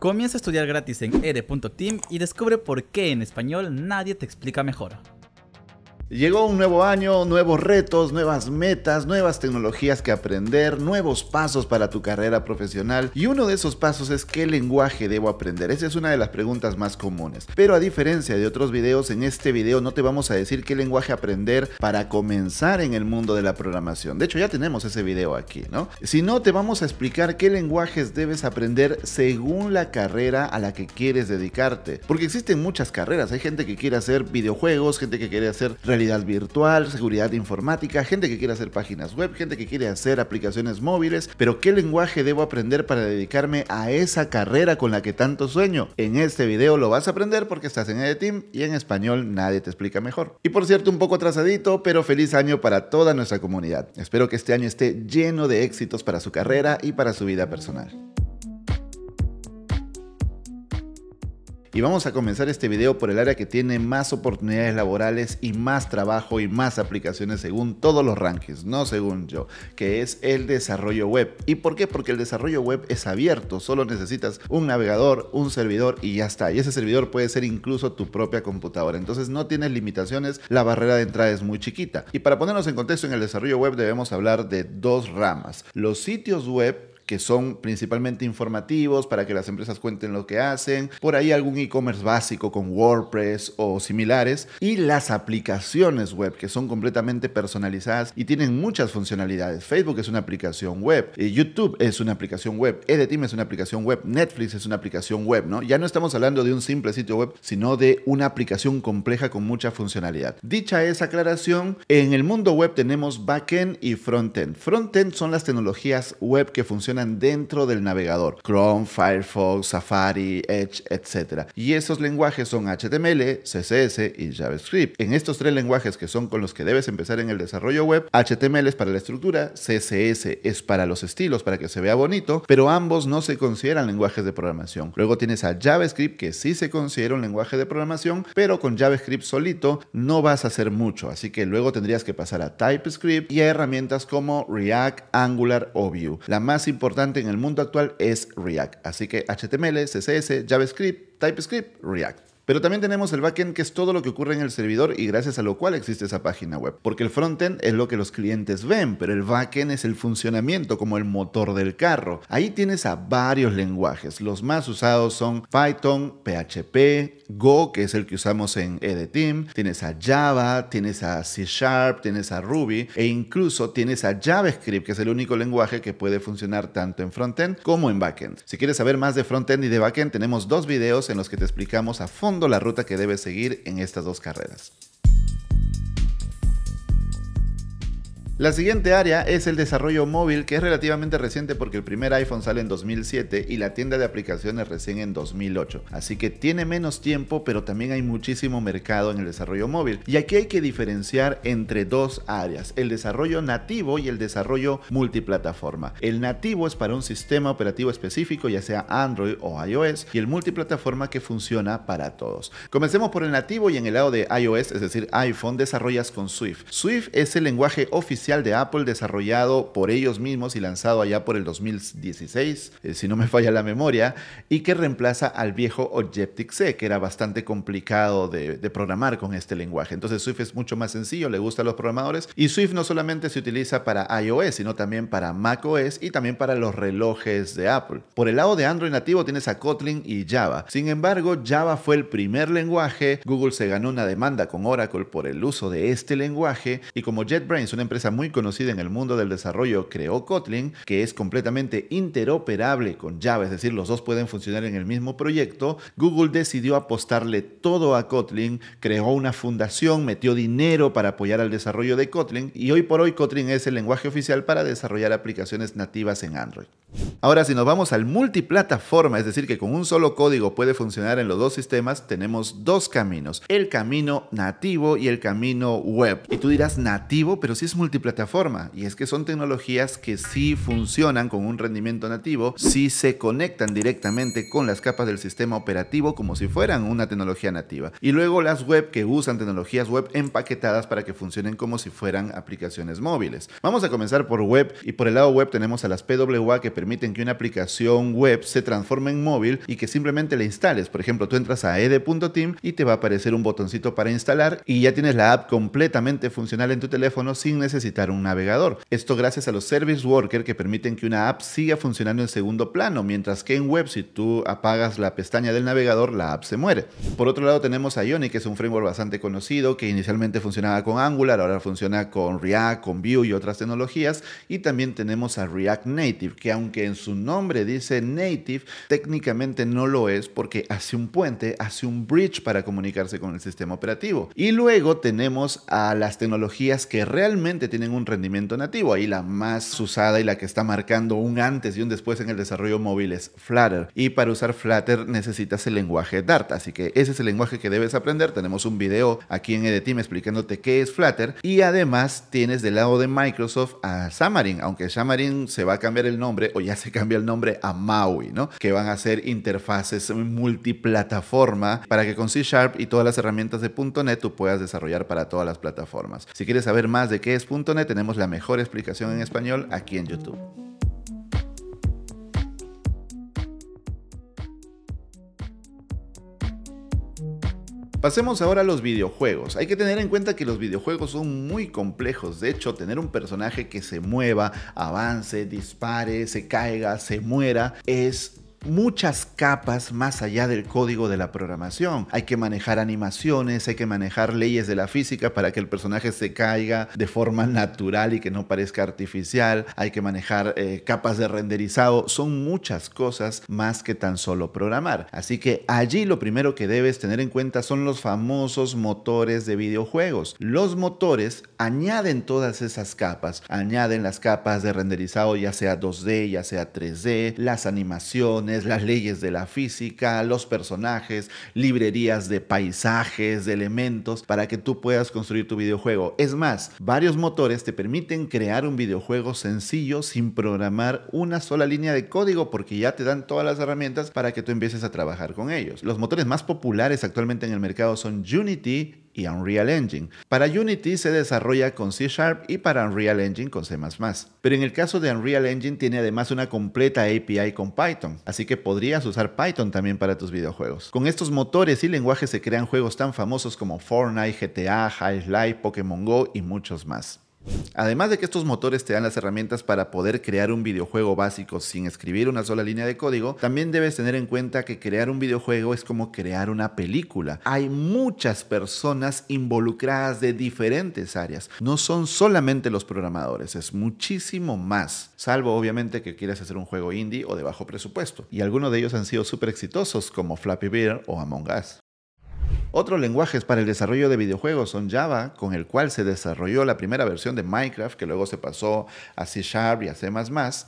Comienza a estudiar gratis en ede.team y descubre por qué en español nadie te explica mejor. Llegó un nuevo año, nuevos retos, nuevas metas, nuevas tecnologías que aprender, nuevos pasos para tu carrera profesional, y uno de esos pasos es ¿qué lenguaje debo aprender? Esa es una de las preguntas más comunes. Pero a diferencia de otros videos, en este video no te vamos a decir qué lenguaje aprender para comenzar en el mundo de la programación. De hecho, ya tenemos ese video aquí, ¿no? Sino te vamos a explicar qué lenguajes debes aprender según la carrera a la que quieres dedicarte. Porque existen muchas carreras. Hay gente que quiere hacer videojuegos, gente que quiere hacer realidad virtual, seguridad informática, gente que quiere hacer páginas web, gente que quiere hacer aplicaciones móviles, pero ¿qué lenguaje debo aprender para dedicarme a esa carrera con la que tanto sueño? En este video lo vas a aprender porque estás en ede.team y en español nadie te explica mejor. Y por cierto, un poco atrasadito, pero feliz año para toda nuestra comunidad. Espero que este año esté lleno de éxitos para su carrera y para su vida personal. Y vamos a comenzar este video por el área que tiene más oportunidades laborales y más trabajo y más aplicaciones según todos los rankings, no según yo, que es el desarrollo web. ¿Y por qué? Porque el desarrollo web es abierto, solo necesitas un navegador, un servidor y ya está. Y ese servidor puede ser incluso tu propia computadora, entonces no tienes limitaciones, la barrera de entrada es muy chiquita. Y para ponernos en contexto, en el desarrollo web debemos hablar de dos ramas: los sitios web, que son principalmente informativos para que las empresas cuenten lo que hacen, por ahí algún e-commerce básico con WordPress o similares, y las aplicaciones web, que son completamente personalizadas y tienen muchas funcionalidades. Facebook es una aplicación web, YouTube es una aplicación web, ede.team es una aplicación web, Netflix es una aplicación web, ¿no? Ya no estamos hablando de un simple sitio web, sino de una aplicación compleja con mucha funcionalidad. Dicha esa aclaración, en el mundo web tenemos backend y frontend. Frontend son las tecnologías web que funcionan dentro del navegador: Chrome, Firefox, Safari, Edge, etc. Y esos lenguajes son HTML, CSS y JavaScript. En estos tres lenguajes, que son con los que debes empezar en el desarrollo web, HTML es para la estructura, CSS es para los estilos, para que se vea bonito, pero ambos no se consideran lenguajes de programación. Luego tienes a JavaScript, que sí se considera un lenguaje de programación, pero con JavaScript solito no vas a hacer mucho, así que luego tendrías que pasar a TypeScript y a herramientas como React, Angular o Vue. La más importante en el mundo actual es React, así que HTML, CSS, JavaScript, TypeScript, React. Pero también tenemos el backend, que es todo lo que ocurre en el servidor y gracias a lo cual existe esa página web. Porque el frontend es lo que los clientes ven, pero el backend es el funcionamiento, como el motor del carro. Ahí tienes a varios lenguajes. Los más usados son Python, PHP, Go, que es el que usamos en ede.team. Tienes a Java, tienes a C#, tienes a Ruby e incluso tienes a JavaScript, que es el único lenguaje que puede funcionar tanto en frontend como en backend. Si quieres saber más de frontend y de backend, tenemos dos videos en los que te explicamos a fondo la ruta que debes seguir en estas dos carreras. La siguiente área es el desarrollo móvil, que es relativamente reciente porque el primer iPhone sale en 2007 y la tienda de aplicaciones recién en 2008. Así que tiene menos tiempo, pero también hay muchísimo mercado en el desarrollo móvil. Y aquí hay que diferenciar entre dos áreas: el desarrollo nativo y el desarrollo multiplataforma. El nativo es para un sistema operativo específico, ya sea Android o iOS, y el multiplataforma que funciona para todos. Comencemos por el nativo, y en el lado de iOS, es decir, iPhone, desarrollas con Swift. Swift es el lenguaje oficial de Apple, desarrollado por ellos mismos y lanzado allá por el 2016, si no me falla la memoria, y que reemplaza al viejo Objective-C, que era bastante complicado de programar con este lenguaje. Entonces Swift es mucho más sencillo, le gusta a los programadores, y Swift no solamente se utiliza para iOS, sino también para macOS y también para los relojes de Apple. Por el lado de Android nativo tienes a Kotlin y Java. Sin embargo, Java fue el primer lenguaje. Google se ganó una demanda con Oracle por el uso de este lenguaje, y como JetBrains, una empresa muy conocida en el mundo del desarrollo, creó Kotlin, que es completamente interoperable con Java, es decir, los dos pueden funcionar en el mismo proyecto. Google decidió apostarle todo a Kotlin, creó una fundación, metió dinero para apoyar al desarrollo de Kotlin, y hoy por hoy Kotlin es el lenguaje oficial para desarrollar aplicaciones nativas en Android. Ahora, si nos vamos al multiplataforma, es decir, que con un solo código puede funcionar en los dos sistemas, tenemos dos caminos: el camino nativo y el camino web. Y tú dirás, nativo, pero si es multiplataforma. multiplataforma, y es que son tecnologías que sí funcionan con un rendimiento nativo, sí se conectan directamente con las capas del sistema operativo como si fueran una tecnología nativa. Y luego las web que usan tecnologías web empaquetadas para que funcionen como si fueran aplicaciones móviles. Vamos a comenzar por web, y por el lado web tenemos a las PWA que permiten que una aplicación web se transforme en móvil y que simplemente la instales. Por ejemplo, tú entras a ed.team y te va a aparecer un botoncito para instalar y ya tienes la app completamente funcional en tu teléfono sin necesitar un navegador. Esto gracias a los service worker que permiten que una app siga funcionando en segundo plano, mientras que en web, si tú apagas la pestaña del navegador, la app se muere. Por otro lado tenemos a Ionic, que es un framework bastante conocido que inicialmente funcionaba con Angular, ahora funciona con React, con Vue y otras tecnologías. Y también tenemos a React Native, que aunque en su nombre dice Native, técnicamente no lo es porque hace un puente, hace un bridge para comunicarse con el sistema operativo. Y luego tenemos a las tecnologías que realmente tienen un rendimiento nativo. Ahí la más usada y la que está marcando un antes y un después en el desarrollo móvil es Flutter. Y para usar Flutter necesitas el lenguaje Dart, así que ese es el lenguaje que debes aprender. Tenemos un video aquí en EDTeam explicándote qué es Flutter, y además tienes del lado de Microsoft a Xamarin, aunque Xamarin se va a cambiar el nombre, o ya se cambia el nombre a MAUI, ¿no? Que van a ser interfaces multiplataforma para que con C# y todas las herramientas de .NET tú puedas desarrollar para todas las plataformas. Si quieres saber más de qué es .NET, tenemos la mejor explicación en español aquí en YouTube. Pasemos ahora a los videojuegos. Hay que tener en cuenta que los videojuegos son muy complejos. De hecho, tener un personaje que se mueva, avance, dispare, se caiga, se muera, es muchas capas más allá del código de la programación. Hay que manejar animaciones, hay que manejar leyes de la física para que el personaje se caiga de forma natural y que no parezca artificial. Hay que manejar capas de renderizado. Son muchas cosas más que tan solo programar. Así que allí lo primero que debes tener en cuenta son los famosos motores de videojuegos. Los motores añaden todas esas capas. Añaden las capas de renderizado, ya sea 2D, ya sea 3D, las animaciones, las leyes de la física, los personajes, librerías de paisajes, de elementos, para que tú puedas construir tu videojuego. Es más, varios motores te permiten crear un videojuego sencillo sin programar una sola línea de código, porque ya te dan todas las herramientas para que tú empieces a trabajar con ellos. Los motores más populares actualmente en el mercado son Unity y Unreal Engine. Para Unity se desarrolla con C# y para Unreal Engine con C++. Pero en el caso de Unreal Engine tiene además una completa API con Python, así que podrías usar Python también para tus videojuegos. Con estos motores y lenguajes se crean juegos tan famosos como Fortnite, GTA, Half-Life, Pokémon Go y muchos más. Además de que estos motores te dan las herramientas para poder crear un videojuego básico sin escribir una sola línea de código, también debes tener en cuenta que crear un videojuego es como crear una película. Hay muchas personas involucradas de diferentes áreas. No son solamente los programadores, es muchísimo más. Salvo obviamente que quieras hacer un juego indie o de bajo presupuesto. Y algunos de ellos han sido súper exitosos como Flappy Bird o Among Us. Otros lenguajes para el desarrollo de videojuegos son Java, con el cual se desarrolló la primera versión de Minecraft, que luego se pasó a C# y a C++,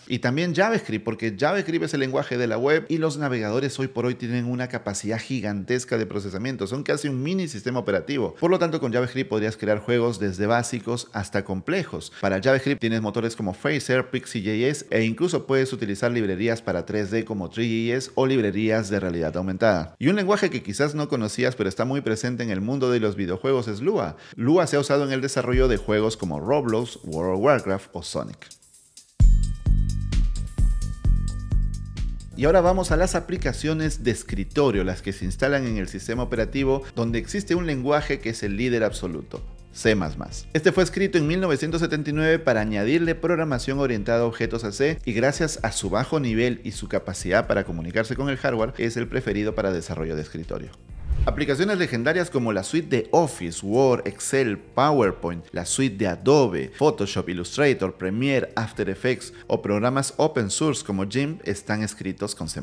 y también JavaScript, porque JavaScript es el lenguaje de la web y los navegadores hoy por hoy tienen una capacidad gigantesca de procesamiento, son casi un mini sistema operativo. Por lo tanto, con JavaScript podrías crear juegos desde básicos hasta complejos. Para JavaScript tienes motores como Phaser, Pixie.js e incluso puedes utilizar librerías para 3D como Three.js o librerías de realidad aumentada. Y un lenguaje que quizás no conocías pero está muy presente en el mundo de los videojuegos es Lua. Lua se ha usado en el desarrollo de juegos como Roblox, World of Warcraft o Sonic. Y ahora vamos a las aplicaciones de escritorio, las que se instalan en el sistema operativo, donde existe un lenguaje que es el líder absoluto: C++. Este fue escrito en 1979 para añadirle programación orientada a objetos a C, y gracias a su bajo nivel y su capacidad para comunicarse con el hardware, es el preferido para desarrollo de escritorio. Aplicaciones legendarias como la suite de Office, Word, Excel, PowerPoint, la suite de Adobe, Photoshop, Illustrator, Premiere, After Effects o programas open source como GIMP están escritos con C++.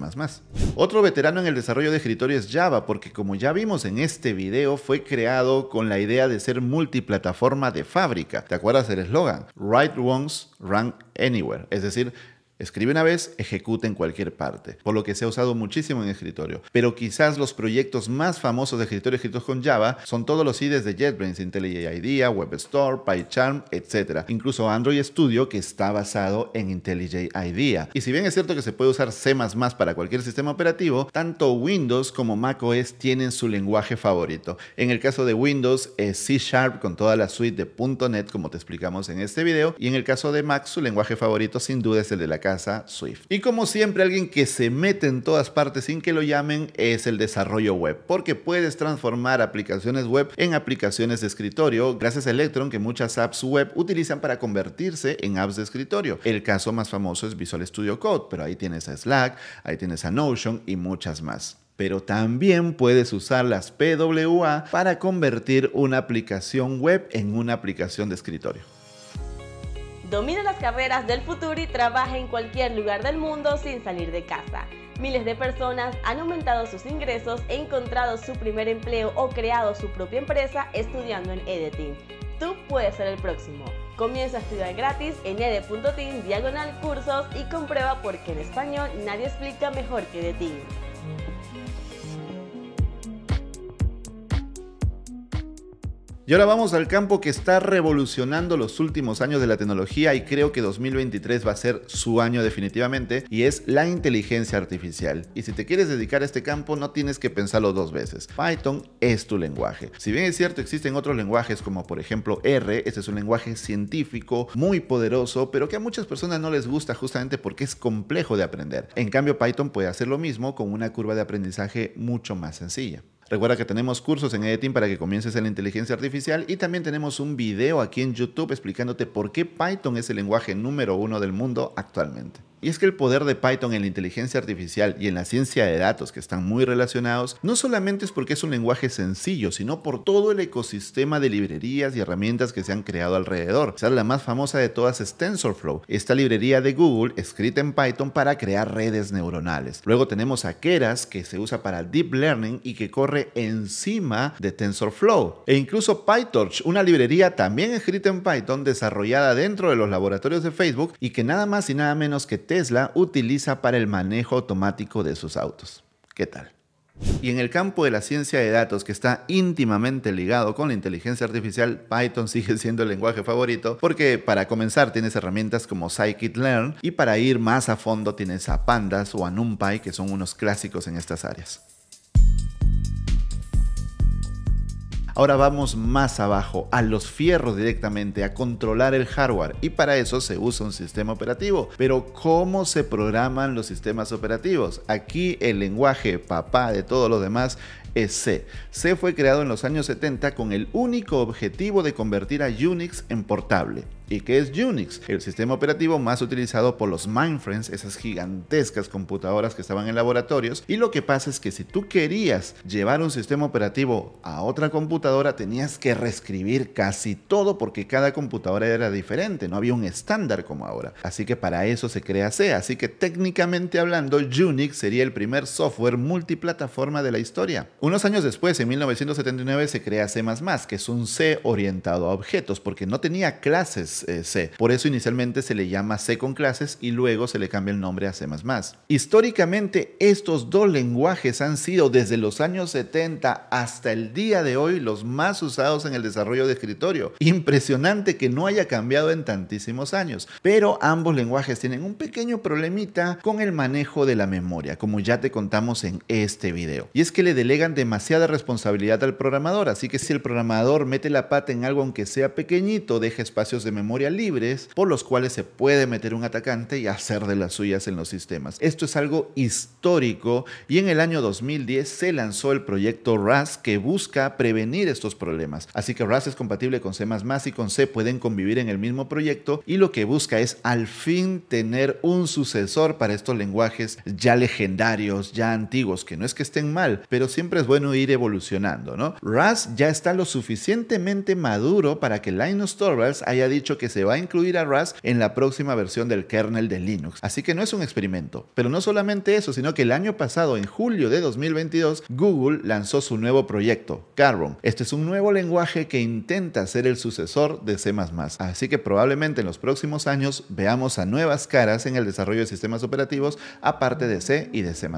Otro veterano en el desarrollo de escritorio es Java, porque como ya vimos en este video, fue creado con la idea de ser multiplataforma de fábrica. ¿Te acuerdas del eslogan? Write once, run anywhere. Es decir, Escribe una vez, ejecuta en cualquier parte, por lo que se ha usado muchísimo en escritorio. Pero quizás los proyectos más famosos de escritorio escritos con Java son todos los IDEs de JetBrains, IntelliJ IDEA, WebStore, PyCharm, etc. Incluso Android Studio, que está basado en IntelliJ IDEA. Y si bien es cierto que se puede usar C++ para cualquier sistema operativo, tanto Windows como macOS tienen su lenguaje favorito. En el caso de Windows es C# con toda la suite de .NET, como te explicamos en este video, y en el caso de Mac su lenguaje favorito sin duda es el de la casa Swift. Y como siempre, alguien que se mete en todas partes sin que lo llamen es el desarrollo web, porque puedes transformar aplicaciones web en aplicaciones de escritorio gracias a Electron, que muchas apps web utilizan para convertirse en apps de escritorio. El caso más famoso es Visual Studio Code, pero ahí tienes a Slack, ahí tienes a Notion y muchas más. Pero también puedes usar las PWA para convertir una aplicación web en una aplicación de escritorio. Domina las carreras del futuro y trabaja en cualquier lugar del mundo sin salir de casa. Miles de personas han aumentado sus ingresos, encontrado su primer empleo o creado su propia empresa estudiando en EDTeam. Tú puedes ser el próximo. Comienza a estudiar gratis en ed.team/cursos y comprueba por qué en español nadie explica mejor que EDTeam. Y ahora vamos al campo que está revolucionando los últimos años de la tecnología y creo que 2023 va a ser su año definitivamente, y es la inteligencia artificial. Y si te quieres dedicar a este campo no tienes que pensarlo dos veces. Python es tu lenguaje. Si bien es cierto existen otros lenguajes como por ejemplo R, este es un lenguaje científico muy poderoso, pero que a muchas personas no les gusta justamente porque es complejo de aprender. En cambio Python puede hacer lo mismo con una curva de aprendizaje mucho más sencilla. Recuerda que tenemos cursos en EDTeam para que comiences en la inteligencia artificial y también tenemos un video aquí en YouTube explicándote por qué Python es el lenguaje número 1 del mundo actualmente. Y es que el poder de Python en la inteligencia artificial y en la ciencia de datos, que están muy relacionados, no solamente es porque es un lenguaje sencillo, sino por todo el ecosistema de librerías y herramientas que se han creado alrededor. Quizás la más famosa de todas es TensorFlow, esta librería de Google escrita en Python para crear redes neuronales. Luego tenemos a Keras, que se usa para Deep Learning y que corre encima de TensorFlow. E incluso PyTorch, una librería también escrita en Python, desarrollada dentro de los laboratorios de Facebook y que nada más y nada menos que Tesla utiliza para el manejo automático de sus autos. ¿Qué tal? Y en el campo de la ciencia de datos, que está íntimamente ligado con la inteligencia artificial, Python sigue siendo el lenguaje favorito porque para comenzar tienes herramientas como scikit-learn y para ir más a fondo tienes a Pandas o a NumPy, que son unos clásicos en estas áreas. Ahora vamos más abajo, a los fierros directamente, a controlar el hardware, y para eso se usa un sistema operativo. Pero ¿cómo se programan los sistemas operativos? Aquí el lenguaje papá de todo lo demás es C. C fue creado en los años 70 con el único objetivo de convertir a Unix en portable. ¿Y qué es Unix? El sistema operativo más utilizado por los mainframes, esas gigantescas computadoras que estaban en laboratorios. Y lo que pasa es que si tú querías llevar un sistema operativo a otra computadora, tenías que reescribir casi todo porque cada computadora era diferente, no había un estándar como ahora. Así que para eso se crea C. Así que técnicamente hablando, Unix sería el primer software multiplataforma de la historia. Unos años después, en 1979, se crea C++, que es un C orientado a objetos, porque no tenía clases C. Por eso inicialmente se le llama C con clases y luego se le cambia el nombre a C++. Históricamente, estos dos lenguajes han sido desde los años 70 hasta el día de hoy los más usados en el desarrollo de escritorio. Impresionante que no haya cambiado en tantísimos años. Pero ambos lenguajes tienen un pequeño problemita con el manejo de la memoria, como ya te contamos en este video. Y es que le delegan demasiada responsabilidad al programador, así que si el programador mete la pata en algo aunque sea pequeñito, deja espacios de memoria libres por los cuales se puede meter un atacante y hacer de las suyas en los sistemas. Esto es algo histórico y en el año 2010 se lanzó el proyecto Rust, que busca prevenir estos problemas. Así que Rust es compatible con C++ y con C, pueden convivir en el mismo proyecto, y lo que busca es al fin tener un sucesor para estos lenguajes ya legendarios, ya antiguos, que no es que estén mal, pero siempre es bueno ir evolucionando, ¿no? Rust ya está lo suficientemente maduro para que Linus Torvalds haya dicho que se va a incluir a Rust en la próxima versión del kernel de Linux. Así que no es un experimento. Pero no solamente eso, sino que el año pasado, en julio de 2022, Google lanzó su nuevo proyecto, Carbon. Este es un nuevo lenguaje que intenta ser el sucesor de C++. Así que probablemente en los próximos años veamos a nuevas caras en el desarrollo de sistemas operativos aparte de C y de C++.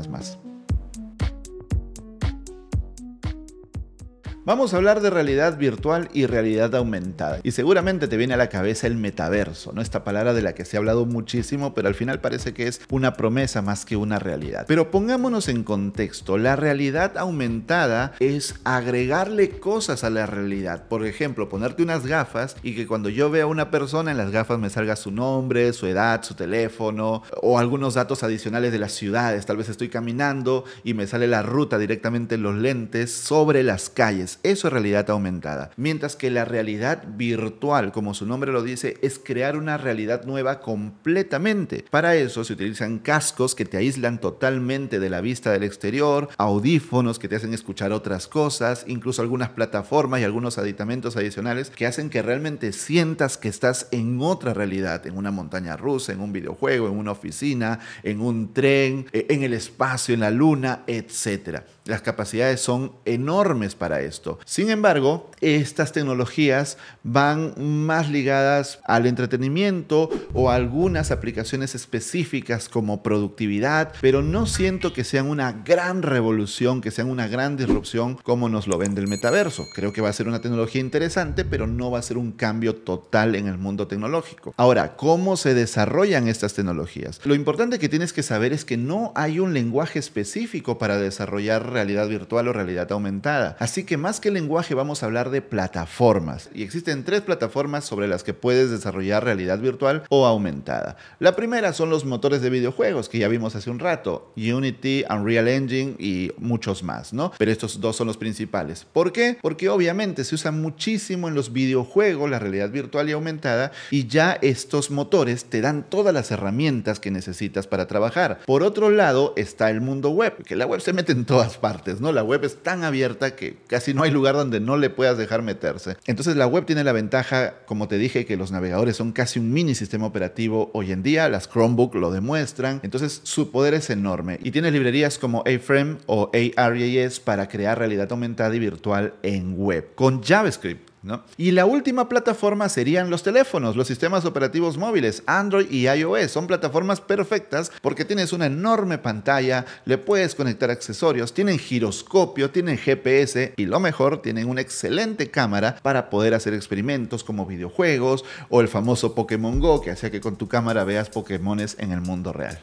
Vamos a hablar de realidad virtual y realidad aumentada. Y seguramente te viene a la cabeza el metaverso, ¿no? Esta palabra de la que se ha hablado muchísimo, pero al final parece que es una promesa más que una realidad. Pero pongámonos en contexto. La realidad aumentada es agregarle cosas a la realidad. Por ejemplo, ponerte unas gafas y que cuando yo vea a una persona en las gafas me salga su nombre, su edad, su teléfono o algunos datos adicionales de las ciudades. Tal vez estoy caminando y me sale la ruta directamente en los lentes sobre las calles. Eso es realidad aumentada. Mientras que la realidad virtual, como su nombre lo dice, es crear una realidad nueva completamente. Para eso se utilizan cascos que te aíslan totalmente de la vista del exterior, audífonos que te hacen escuchar otras cosas, incluso algunas plataformas y algunos aditamentos adicionales que hacen que realmente sientas que estás en otra realidad, en una montaña rusa, en un videojuego, en una oficina, en un tren, en el espacio, en la luna, etc. Las capacidades son enormes para esto. Sin embargo, estas tecnologías van más ligadas al entretenimiento o a algunas aplicaciones específicas como productividad, pero no siento que sean una gran revolución, que sean una gran disrupción como nos lo vende el metaverso. Creo que va a ser una tecnología interesante, pero no va a ser un cambio total en el mundo tecnológico. Ahora, ¿cómo se desarrollan estas tecnologías? Lo importante que tienes que saber es que no hay un lenguaje específico para desarrollar realidad virtual o realidad aumentada. Así que más que lenguaje vamos a hablar de plataformas. Y existen 3 plataformas sobre las que puedes desarrollar realidad virtual o aumentada. La primera son los motores de videojuegos que ya vimos hace un rato. Unity, Unreal Engine y muchos más, ¿no? Pero estos 2 son los principales. ¿Por qué? Porque obviamente se usa muchísimo en los videojuegos la realidad virtual y aumentada y ya estos motores te dan todas las herramientas que necesitas para trabajar. Por otro lado está el mundo web, que la web se mete en todas partes, ¿no? La web es tan abierta que casi no hay lugar donde no le puedas dejar meterse. Entonces la web tiene la ventaja, como te dije, que los navegadores son casi un mini sistema operativo hoy en día. Las Chromebook lo demuestran. Entonces su poder es enorme. Y tienes librerías como A-Frame o ARJS para crear realidad aumentada y virtual en web con JavaScript, ¿no? Y la última plataforma serían los teléfonos, los sistemas operativos móviles, Android y iOS. Son plataformas perfectas porque tienes una enorme pantalla, le puedes conectar accesorios, tienen giroscopio, tienen GPS y lo mejor, tienen una excelente cámara para poder hacer experimentos como videojuegos o el famoso Pokémon Go que hacía que con tu cámara veas Pokémones en el mundo real.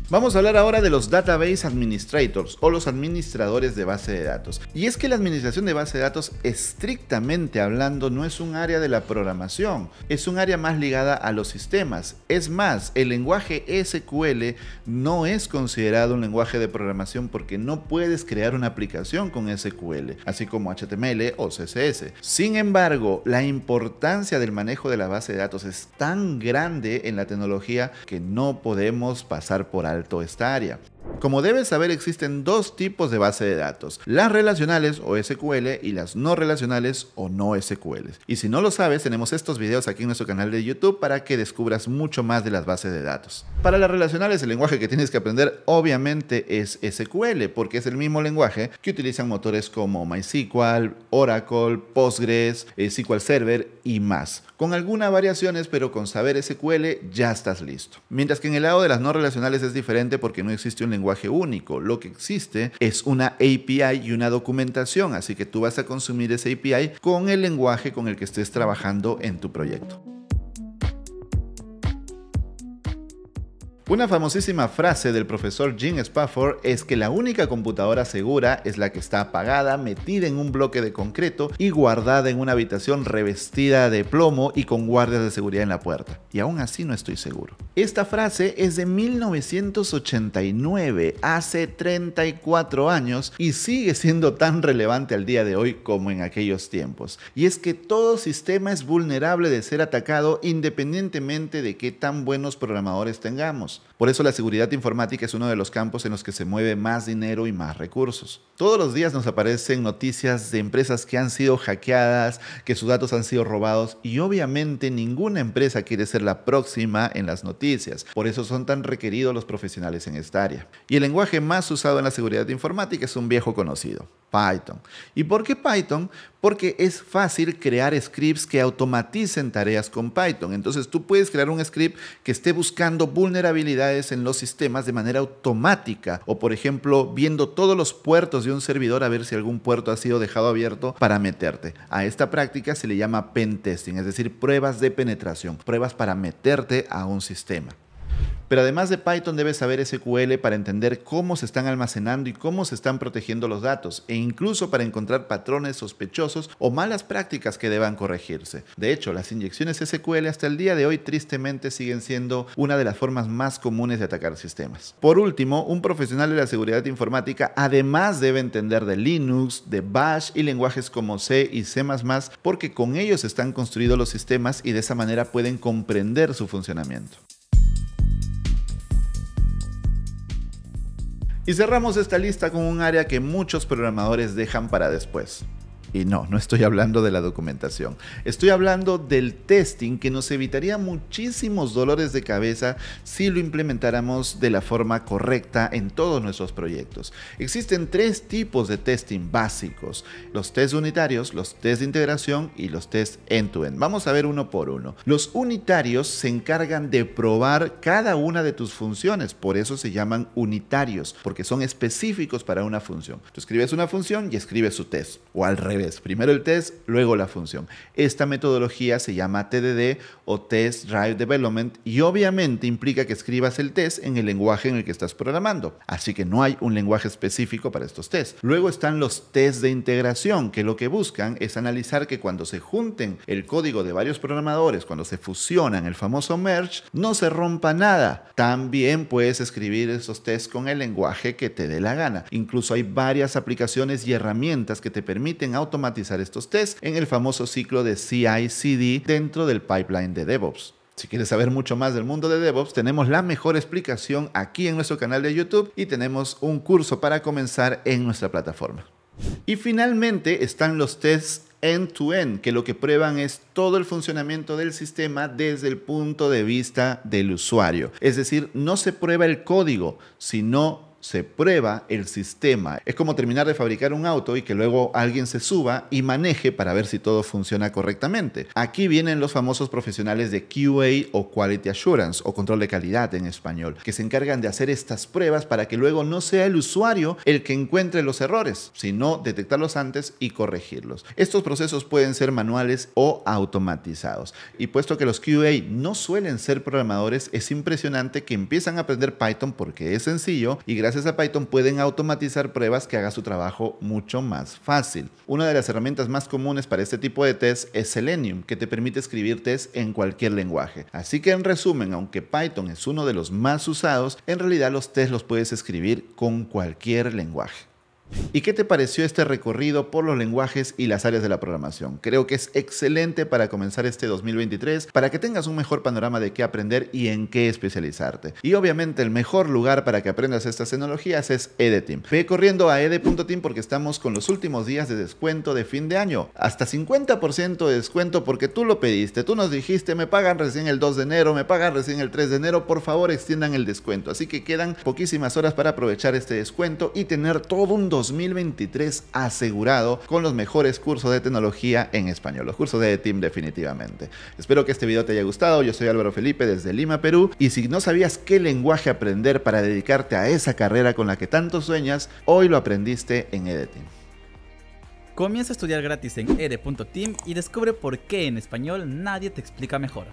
Vamos a hablar ahora de los Database Administrators o los administradores de base de datos. Y es que la administración de base de datos, estrictamente hablando, no es un área de la programación, es un área más ligada a los sistemas. Es más, el lenguaje SQL no es considerado un lenguaje de programación porque no puedes crear una aplicación con SQL, así como HTML o CSS. Sin embargo, la importancia del manejo de la base de datos es tan grande en la tecnología que no podemos pasar por alto esta área. Como debes saber, existen 2 tipos de base de datos, las relacionales o SQL y las no relacionales o no SQL. Y si no lo sabes, tenemos estos videos aquí en nuestro canal de YouTube para que descubras mucho más de las bases de datos. Para las relacionales, el lenguaje que tienes que aprender obviamente es SQL, porque es el mismo lenguaje que utilizan motores como MySQL, Oracle, Postgres, SQL Server y más. Con algunas variaciones, pero con saber SQL ya estás listo. Mientras que en el lado de las no relacionales es diferente porque no existe un lenguaje único. Lo que existe es una API y una documentación, así que tú vas a consumir esa API con el lenguaje con el que estés trabajando en tu proyecto. Una famosísima frase del profesor Gene Spafford es que la única computadora segura es la que está apagada, metida en un bloque de concreto y guardada en una habitación revestida de plomo y con guardias de seguridad en la puerta. Y aún así no estoy seguro. Esta frase es de 1989, hace 34 años, y sigue siendo tan relevante al día de hoy como en aquellos tiempos. Y es que todo sistema es vulnerable de ser atacado independientemente de qué tan buenos programadores tengamos. Por eso la seguridad informática es uno de los campos en los que se mueve más dinero y más recursos. Todos los días nos aparecen noticias de empresas que han sido hackeadas, que sus datos han sido robados y obviamente ninguna empresa quiere ser la próxima en las noticias. Por eso son tan requeridos los profesionales en esta área. Y el lenguaje más usado en la seguridad informática es un viejo conocido, Python. ¿Y por qué Python? Porque es fácil crear scripts que automaticen tareas con Python. Entonces tú puedes crear un script que esté buscando vulnerabilidades en los sistemas de manera automática o, por ejemplo, viendo todos los puertos de un servidor a ver si algún puerto ha sido dejado abierto para meterte. A esta práctica se le llama pen testing, es decir, pruebas de penetración, pruebas para meterte a un sistema. Pero además de Python debes saber SQL para entender cómo se están almacenando y cómo se están protegiendo los datos e incluso para encontrar patrones sospechosos o malas prácticas que deban corregirse. De hecho, las inyecciones SQL hasta el día de hoy tristemente siguen siendo una de las formas más comunes de atacar sistemas. Por último, un profesional de la seguridad informática además debe entender de Linux, de Bash y lenguajes como C y C++, porque con ellos están construidos los sistemas y de esa manera pueden comprender su funcionamiento. Y cerramos esta lista con un área que muchos programadores dejan para después. Y no estoy hablando de la documentación. Estoy hablando del testing, que nos evitaría muchísimos dolores de cabeza si lo implementáramos de la forma correcta en todos nuestros proyectos. Existen 3 tipos de testing básicos: los test unitarios, los test de integración y los test end-to-end. Vamos a ver uno por uno. Los unitarios se encargan de probar cada una de tus funciones, por eso se llaman unitarios, porque son específicos para una función. Tú escribes una función y escribes su test, o al revés. Primero el test, luego la función. Esta metodología se llama TDD o Test Driven Development y obviamente implica que escribas el test en el lenguaje en el que estás programando. Así que no hay un lenguaje específico para estos tests. Luego están los tests de integración, que lo que buscan es analizar que cuando se junten el código de varios programadores, cuando se fusionan, el famoso merge, no se rompa nada. También puedes escribir esos tests con el lenguaje que te dé la gana. Incluso hay varias aplicaciones y herramientas que te permiten automatizar estos tests en el famoso ciclo de CI/CD dentro del pipeline de DevOps. Si quieres saber mucho más del mundo de DevOps, tenemos la mejor explicación aquí en nuestro canal de YouTube y tenemos un curso para comenzar en nuestra plataforma. Y finalmente están los tests end-to-end, que lo que prueban es todo el funcionamiento del sistema desde el punto de vista del usuario. Es decir, no se prueba el código, sino se prueba el sistema. Es como terminar de fabricar un auto y que luego alguien se suba y maneje para ver si todo funciona correctamente. Aquí vienen los famosos profesionales de QA o Quality Assurance o control de calidad en español, que se encargan de hacer estas pruebas para que luego no sea el usuario el que encuentre los errores, sino detectarlos antes y corregirlos. Estos procesos pueden ser manuales o automatizados. Y puesto que los QA no suelen ser programadores, es impresionante que empiezan a aprender Python porque es sencillo y gracias a Python pueden automatizar pruebas que hagan su trabajo mucho más fácil. Una de las herramientas más comunes para este tipo de test es Selenium, que te permite escribir test en cualquier lenguaje. Así que en resumen, aunque Python es uno de los más usados, en realidad los tests los puedes escribir con cualquier lenguaje. ¿Y qué te pareció este recorrido por los lenguajes y las áreas de la programación? Creo que es excelente para comenzar este 2023, para que tengas un mejor panorama de qué aprender y en qué especializarte. Y obviamente el mejor lugar para que aprendas estas tecnologías es EDEteam. Ve corriendo a ed.team porque estamos con los últimos días de descuento de fin de año. Hasta 50% de descuento porque tú lo pediste. Tú nos dijiste, me pagan recién el 2 de enero, me pagan recién el 3 de enero. Por favor, extiendan el descuento. Así que quedan poquísimas horas para aprovechar este descuento y tener todo un 2023 asegurado con los mejores cursos de tecnología en español, los cursos de EDEteam definitivamente. Espero que este video te haya gustado. Yo soy Álvaro Felipe desde Lima, Perú, y si no sabías qué lenguaje aprender para dedicarte a esa carrera con la que tanto sueñas, hoy lo aprendiste en EDEteam. Comienza a estudiar gratis en ed.team y descubre por qué en español nadie te explica mejor.